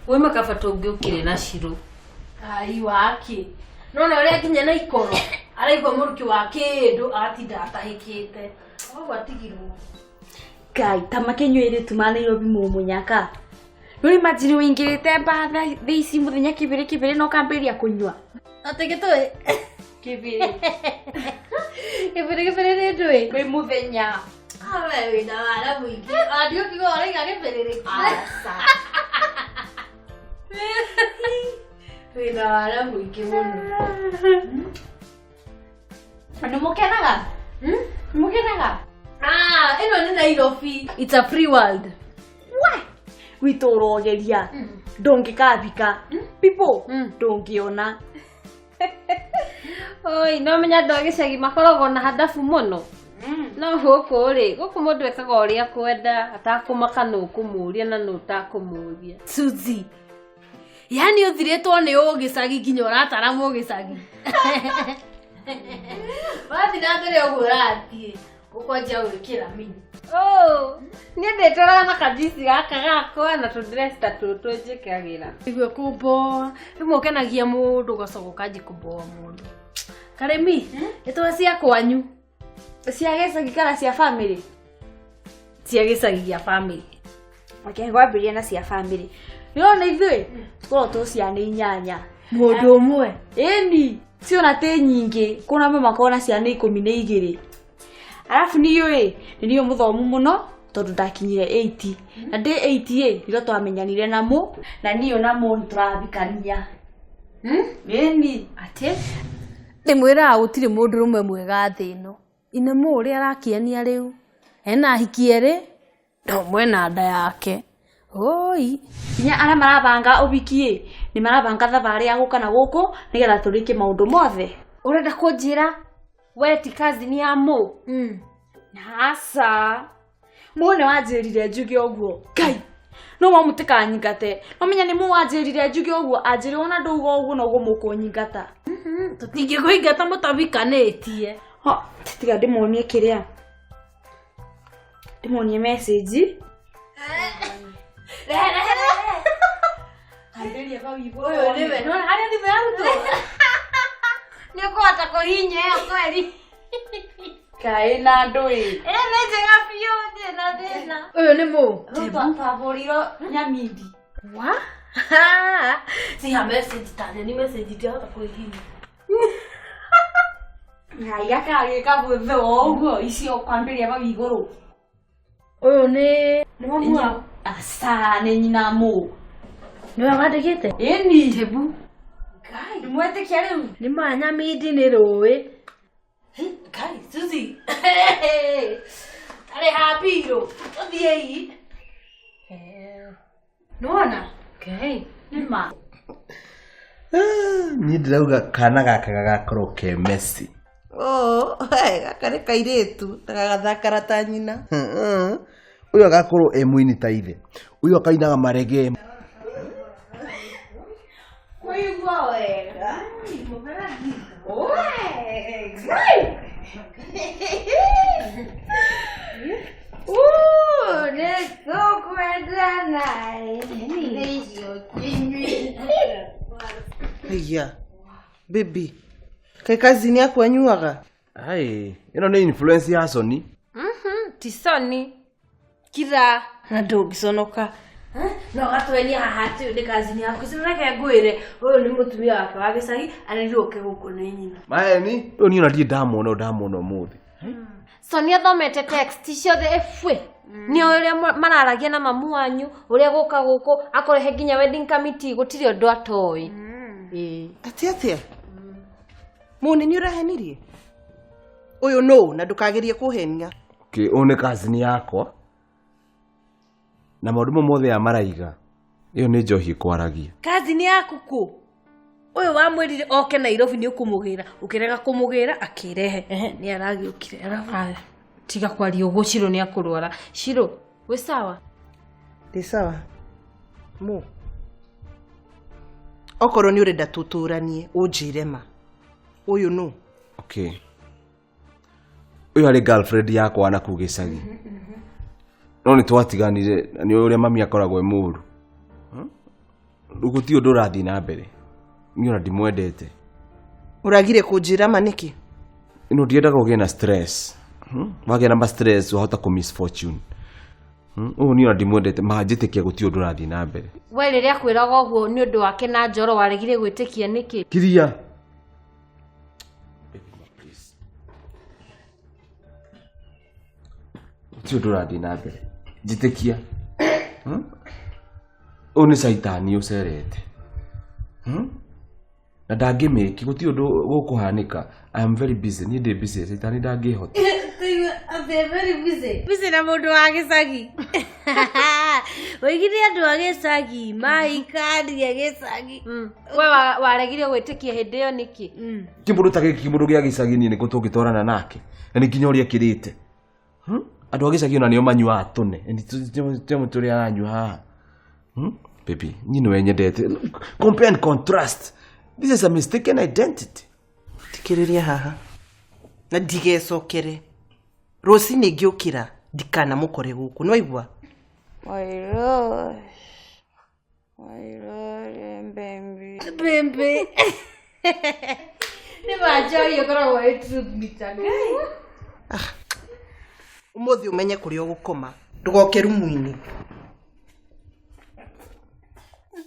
We makabato ungiukire na Shiro. Ai wake. Nona uri akinya na ikoro. Araigwa muruki wa kindu atinda atahikite. Ogwa tigirwo. Kai tamakenyuire tumana irobi mumunyaka. Nuri majini wingirite batha thisi muthenya kibiri no kamberia kunywa. Ategetoe. Kibiri. Kibiri ni ndui. We muthenya. Awe wina wala mwingi. Adio kigo araiga kibiri. Asa. Wina wala mwingi muno. Ano mukenaga? Mukenaga? Ino ni Nairobi. It's a free world. What? Witorogeria. Ndongikabika. People ndongiona. Oi, no menya ndogicagi makorogo na hadafu muno. No huko ri, guku mundu ekaga uria kwenda, atakumaka no kumuria na no takumuria. Suzi. Yani uthiretwo ni ugicagi nginya uratara mu gicagi. Wathi na mbere uguo rathie. Ukwanja gwikira mini. Oh, ni ndetara na kajisi gaka gakwa na tudress tatu twejikagira. Igwe kubo, rimwe kenagia mundu gacogo kaji kuboa mundu. Karemi, etwa cia kwanyu. Cia gicagi kana cia family? Cia gicagi ya family. Okay, ngwambiria na cia family. Yona ithui, tuko tuciana inyanya. Mundu umwe. Eni, ciona te nyingi, kuna mama kona ciana 12. Alafu niyo niyo muthomu muno tondu ndakinyire 80. Na ndi 80 ndiro twamenyanire namo na niyo namo turabikania. Eni, ate ndimwira gutire mundu rumwe mwega thino. Ina muri arakiania riu. Ena hikiere ndo mwena nda yake. Oi, kinya ara marabanga ubikie ni marabanga thabari ya guka na guku nigetha turike maundu mothe. Urenda kunjira we ti kazi ni amo. Nasa muone wajirire njuge oguo. Kai. No mamutika nyingate. No menya ni mu wajirire njuge oguo ajire ona ndugo oguo no gumuko nyingata. Tutinge kuingata mutabikanĩtie. Ha, tiga ndimonie kiria. Ndimonie message. Kandelia ba wibo. Oyo niwe. No haria thimu yangu tu. Nikuhota kuhinya yo kweli. Kai na ndui. Njega biũ na thina. Oyo ni mu. Favoriro nyamidi. Wa? Si ha message tani ni message ti hota kuhinya. Ngai gakari kabutho oguo icio kwambiria ba iguru. Oyo ni Nimamua asa ni nyina mu. Niwe wandikite? Eni. Tebu. Ngai, nimwete kia riu. Ni manyamidi ni rũĩ. Ngai, Suzi. Ale hapiro. Othiei. Nona? Ngai, nima. Ni ndirauga kana gaka gagakorwo ke Messi. Gaka nĩ kairĩtu gagathakara ta nyina. Uyo agakorwo e muini ta ithe. Uyo akainaga marege. Kuigua wega. Nekwenda naye. Haya. Baby. Kai kazini yako anyuaga? Ai, ino ni influence ya Sony. Tisoni. Kira. Na ndũngĩconoka. No gatweni haha tu nĩ kazini yaku. Sinareke ngwĩre ũyũ nĩ mũtumia wake wa gĩcagi arĩrũke gũkũ nĩ nyina. Maeni, uyo ni ona ndamona muthi. Sonia thomete text ciothe efwe. uria mararagia na mamu wanyu uria guka guku akorehe nginya wedding committee gutiri undu atoi atia muni ni urahenirie uyu no na ndukagerie kuhenia one cousin yakwa na maundu mothe ya maraiga iyo ni Njohi kwaragia cousin yaku ku uyu wamwirire oke Nairobi ni ukumugira ukirega kumugira akirehe ni aragiukire arafa tiga kwaria uguo Shiro ni akurwara Shiro we sawa ndi sawa mu okoro ni urenda tuturanie unjire ma uyu no okay uyu ari girlfriend yakwa na kugicagi no ni twatiganire ni uria mami akoragwo emuru ruguti undu rathi na mbere ni ora ndimwendete uragire kunjira ma niki ino ndiendaga ugie na stress wage na stress wahota ku misfortune ni ora ndimwendete manjitikia guti undu rathi na mbere we riria kwiraga uguo ni undu wake na Njoro waregire gwitikia niki kiria ti undu rathi na mbere njitikia oni saitani ucerete na ndangimiki guti undu gukuhanika I am very busy ni ndi busy saitani ndangihota very busy na mundu wa gicagi oigire andu a gicagi maikarie gicagi we waregire gwitikia hindi yo niki kimundu ta giki kimundu gia gicagi ni niko tungitwarana nake na ni nginya uria kirite andu a gicagi ona nio manyua atune ni temo turi aranyua haha baby nyino wenyendete compare and contrast. This is a mistaken identity. Tikiriria haha na ndigecokere Rosini ngiukira ndikana mukore guku no igwa My lord, bembe ni bajoy yokoragwo i truth meter umuthi umenye kuri ogukoma ndugoke rumu-ini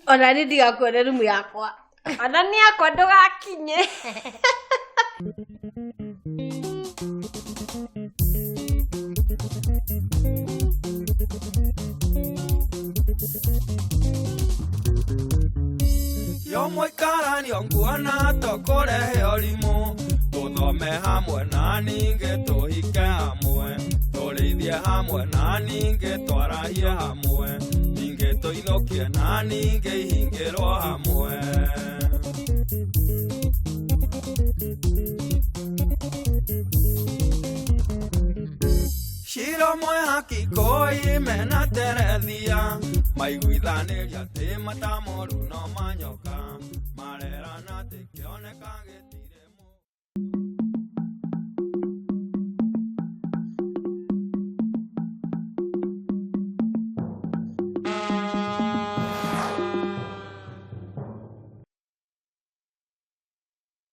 ona ni ndigakwone rumu yakwa ona ni yakwa ndugakinye yo muikaranio nguona tokurehe orimu tuthome hamwe na ninge tuhike hamwe turithie hamwe na ninge twarahie hamwe ninge tuithokie na ninge ihingirwo hamwe Shiro mwe hakikoi mena terethia maiguithaniria ti matamoru no